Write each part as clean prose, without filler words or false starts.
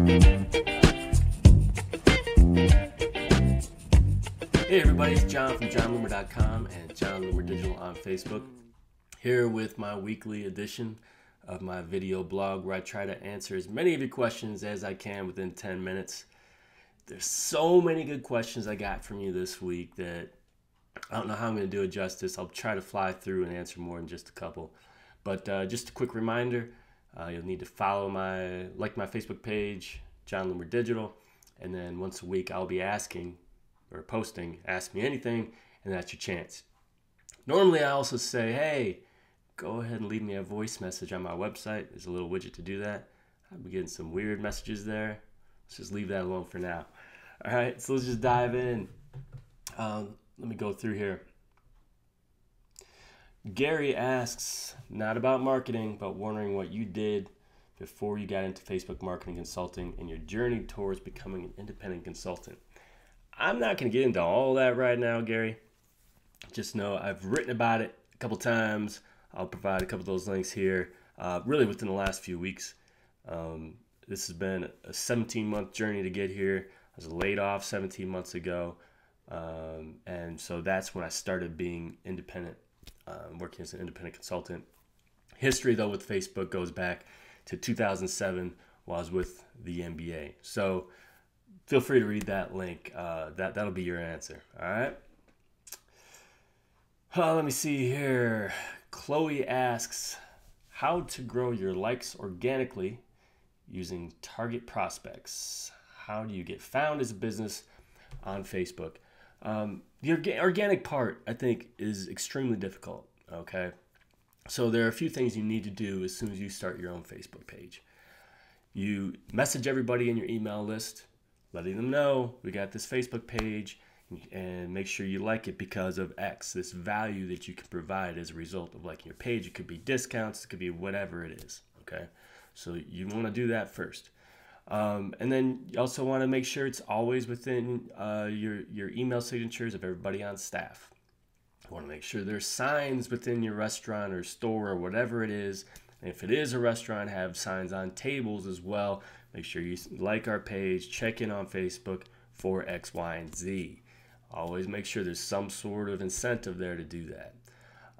Hey everybody, it's John from JonLoomer.com and Jon Loomer Digital on Facebook. Here with my weekly edition of my video blog where I try to answer as many of your questions as I can within 10 minutes. There's so many good questions I got from you this week that I don't know how I'm going to do it justice. I'll try to fly through and answer more in just a couple. But just a quick reminder, you'll need to follow my Facebook page, Jon Loomer Digital, and then once a week I'll be asking or posting, ask me anything, and that's your chance. Normally I also say, hey, go ahead and leave me a voice message on my website. There's a little widget to do that. I've been getting some weird messages there. Let's just leave that alone for now. All right, so let's just dive in. Let me go through here. Gary asks, not about marketing, but wondering what you did before you got into Facebook marketing consulting and your journey towards becoming an independent consultant. I'm not going to get into all that right now, Gary. Just know I've written about it a couple times. I'll provide a couple of those links here, really within the last few weeks. This has been a 17-month journey to get here. I was laid off 17 months ago, and so that's when I started being independent, working as an independent consultant. History, though, with Facebook goes back to 2007 while I was with the NBA. So feel free to read that link. That'll be your answer. All right. Let me see here. Chloe asks, how to grow your likes organically using target prospects. How do you get found as a business on Facebook? The organic part, I think, is extremely difficult. Okay. So there are a few things you need to do as soon as you start your own Facebook page. You message everybody in your email list, letting them know we got this Facebook page, and make sure you like it because of X, this value that you can provide as a result of liking your page. It could be discounts, it could be whatever it is, okay? So you want to do that first. And then you also want to make sure it's always within your email signatures of everybody on staff. You want to make sure there's signs within your restaurant or store or whatever it is. And if it is a restaurant, have signs on tables as well. Make sure you like our page, check in on Facebook for X, Y, and Z. Always make sure there's some sort of incentive there to do that.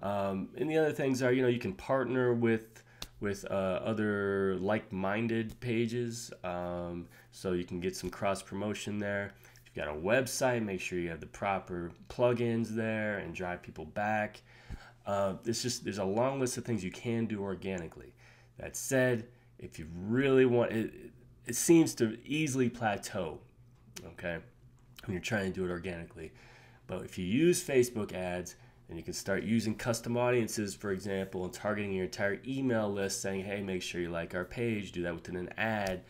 And the other things are, you can partner with other like-minded pages, so you can get some cross-promotion there. If you've got a website, make sure you have the proper plugins there and drive people back. There's a long list of things you can do organically. That said, if you really want it seems to easily plateau, okay, when you're trying to do it organically. But if you use Facebook ads, then you can start using custom audiences, for example, and targeting your entire email list, saying, hey, make sure you like our page. Do that within an ad.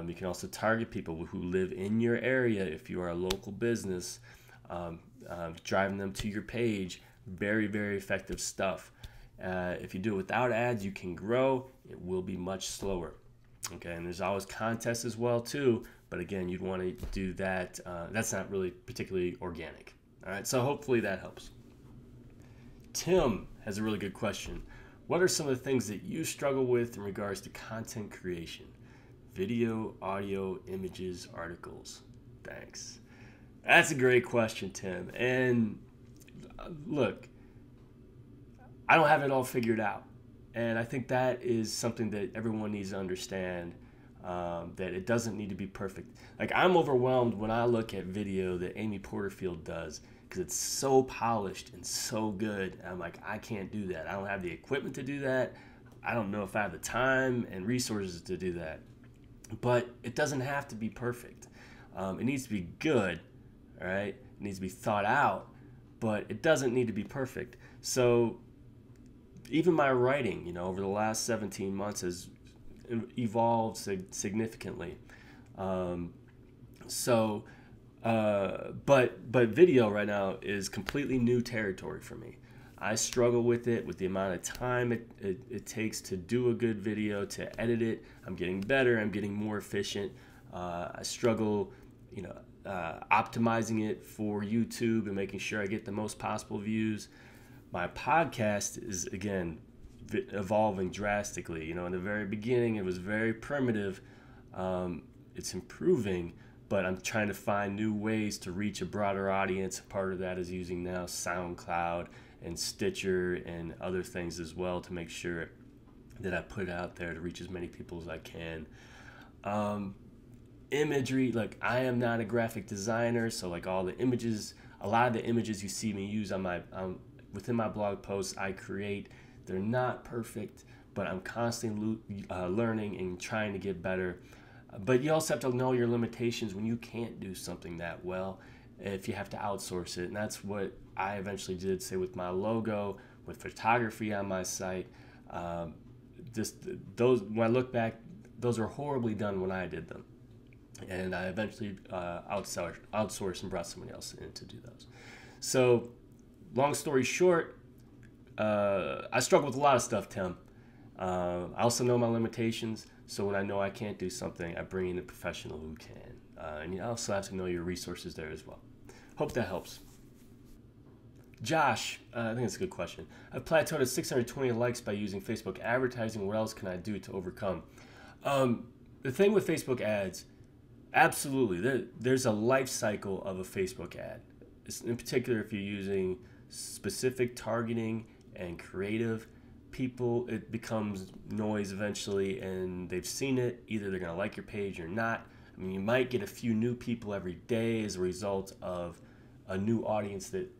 You can also target people who live in your area if you are a local business, driving them to your page. Very, very effective stuff. If you do it without ads, you can grow. It will be much slower. Okay, and there's always contests as well too, but again, you'd want to do that. That's not really particularly organic. All right, so hopefully that helps. Tim has a really good question. What are some of the things that you struggle with in regards to content creation? Video, audio, images, articles. Thanks. That's a great question, Tim. And look, I don't have it all figured out. And I think that is something that everyone needs to understand, that it doesn't need to be perfect. Like, I'm overwhelmed when I look at video that Amy Porterfield does because it's so polished and so good. And I'm like, I can't do that. I don't have the equipment to do that. I don't know if I have the time and resources to do that. But it doesn't have to be perfect. It needs to be good, all right? It needs to be thought out, but it doesn't need to be perfect. So even my writing, over the last 17 months has evolved significantly. But video right now is completely new territory for me. I struggle with it, with the amount of time it takes to do a good video, to edit it. I'm getting better. I'm getting more efficient. I struggle, optimizing it for YouTube and making sure I get the most possible views. My podcast is, again, evolving drastically. In the very beginning, it was very primitive. It's improving, but I'm trying to find new ways to reach a broader audience. Part of that is using now SoundCloud and Stitcher and other things as well to make sure that I put out there to reach as many people as I can. Imagery, like I am not a graphic designer, so like all the images, a lot of the images you see me use on my within my blog posts I create, they're not perfect, but I'm constantly learning and trying to get better. But you also have to know your limitations when you can't do something that well, if you have to outsource it. And that's what I eventually did, say with my logo, with photography on my site. Those, when I look back, those were horribly done when I did them. And I eventually outsourced and brought someone else in to do those. So, long story short, I struggle with a lot of stuff, Tim. I also know my limitations, so when I know I can't do something, I bring in a professional who can. And you also have to know your resources there as well. Hope that helps. Josh, I think that's a good question. I've plateaued at 620 likes by using Facebook advertising. What else can I do to overcome? The thing with Facebook ads, absolutely, there's a life cycle of a Facebook ad. In particular, if you're using specific targeting and creative, people, it becomes noise eventually, and they've seen it. Either they're going to like your page or not. I mean, you might get a few new people every day as a result of a new audience that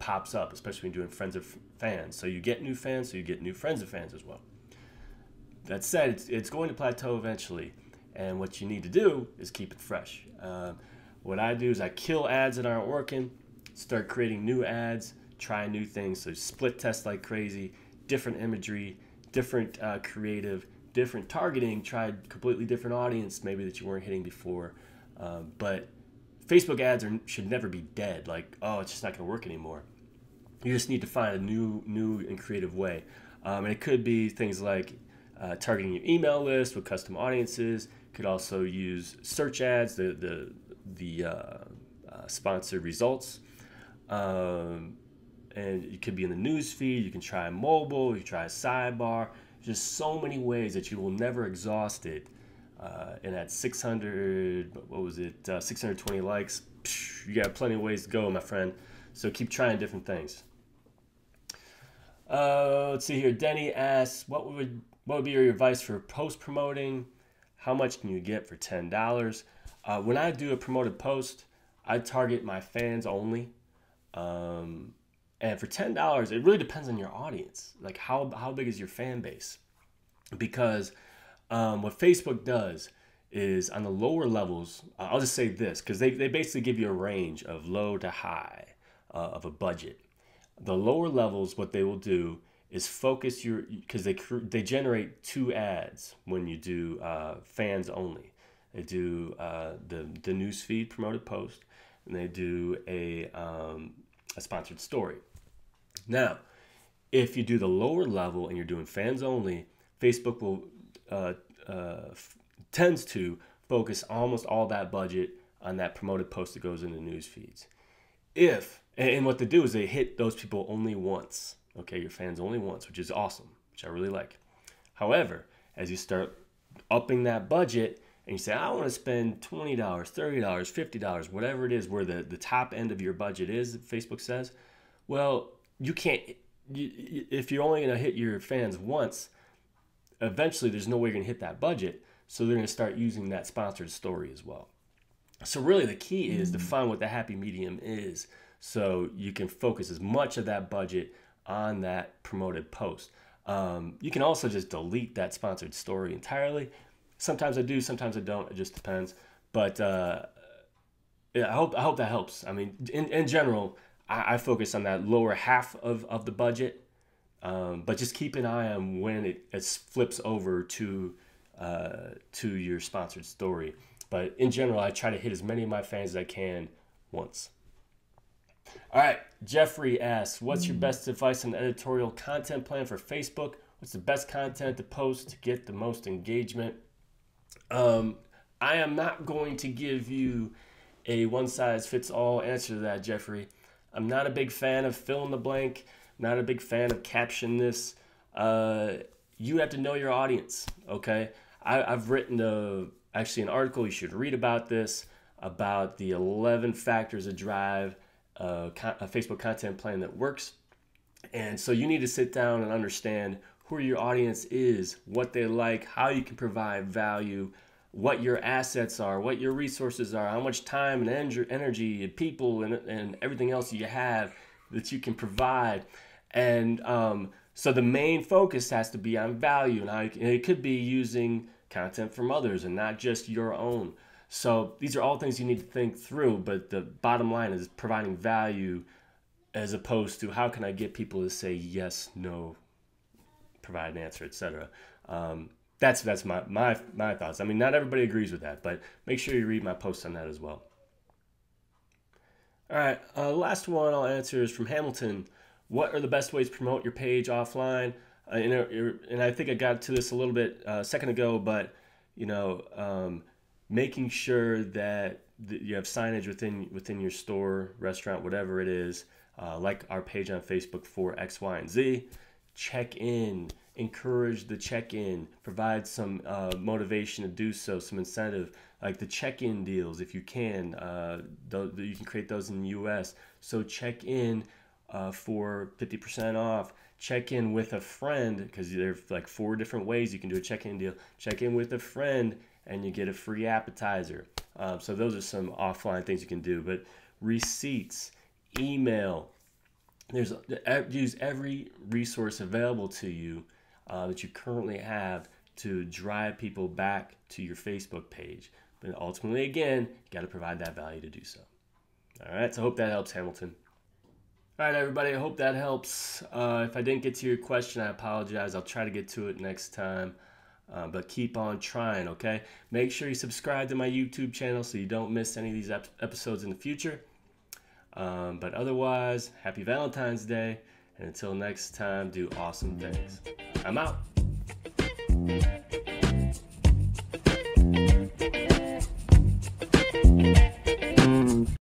pops up, especially when you're doing friends of fans. So you get new fans, so you get new friends of fans as well. That said, it's going to plateau eventually, and what you need to do is keep it fresh. What I do is I kill ads that aren't working, start creating new ads, try new things. So split test like crazy, different imagery, different creative, different targeting, try completely different audience maybe that you weren't hitting before. But Facebook ads should never be dead, like, oh, it's just not going to work anymore. You just need to find a new and creative way. And it could be things like targeting your email list with custom audiences. Could also use search ads, the sponsored results. And it could be in the news feed. You can try mobile, you can try a sidebar. Just so many ways that you will never exhaust it. And at 620 likes, you got plenty of ways to go, my friend. So keep trying different things. Let's see here. Denny asks, what would be your advice for post promoting? How much can you get for $10? When I do a promoted post, I target my fans only. And for $10, it really depends on your audience. Like how big is your fan base? Because what Facebook does is on the lower levels, I'll just say this, because they basically give you a range of low to high of a budget. The lower levels, what they will do is focus because they generate 2 ads when you do fans only. They do the newsfeed promoted post, and they do a sponsored story. Now, if you do the lower level and you're doing fans only, Facebook will tends to focus almost all that budget on that promoted post that goes into news feeds. And what they do is they hit those people only once. Okay, your fans only once, which is awesome, which I really like. However, as you start upping that budget and you say, I want to spend $20, $30, $50, whatever it is, where the top end of your budget is, Facebook says, well, you can't, if you're only going to hit your fans once, eventually there's no way you're going to hit that budget. So they're going to start using that sponsored story as well. So really the key is to find what the happy medium is, so you can focus as much of that budget on that promoted post. You can also just delete that sponsored story entirely. Sometimes I do, sometimes I don't. It just depends. But yeah, I hope that helps. I mean, in general, I focus on that lower half of the budget, but just keep an eye on when it flips over to your sponsored story. But in general, I try to hit as many of my fans as I can once. All right, Jeffrey asks, what's your best advice on the editorial content plan for Facebook? What's the best content to post to get the most engagement? I am not going to give you a one-size-fits-all answer to that, Jeffrey. I'm not a big fan of fill in the blank. Not a big fan of caption this. You have to know your audience, okay? I've written actually an article. You should read about this, about the 11 factors that drive a Facebook content plan that works. And so you need to sit down and understand who your audience is, what they like, how you can provide value, what your assets are, what your resources are, how much time and energy and people and everything else you have that you can provide. And so the main focus has to be on value, and how it could be using content from others and not just your own. So these are all things you need to think through, but the bottom line is providing value as opposed to how can I get people to say yes, no, provide an answer, etc. That's my thoughts. I mean, not everybody agrees with that, but make sure you read my post on that as well. All right, last one I'll answer is from Hamilton. What are the best ways to promote your page offline? And I think I got to this a little bit a second ago, but making sure that you have signage within your store, restaurant, whatever it is, like our page on Facebook for X, Y, and Z. Check in, encourage the check-in, provide some motivation to do so, some incentive, like the check-in deals if you can. You can create those in the US. So check in for 50% off. Check in with a friend, because there's like 4 different ways you can do a check-in deal. Check in with a friend and you get a free appetizer. So those are some offline things you can do. But receipts, email, use every resource available to you that you currently have to drive people back to your Facebook page. But ultimately, again, you got to provide that value to do so. All right, so I hope that helps, Hamilton. All right, everybody, I hope that helps. If I didn't get to your question, I apologize. I'll try to get to it next time. But keep on trying, okay? Make sure you subscribe to my YouTube channel so you don't miss any of these episodes in the future. But otherwise, happy Valentine's Day. And until next time, do awesome things. I'm out.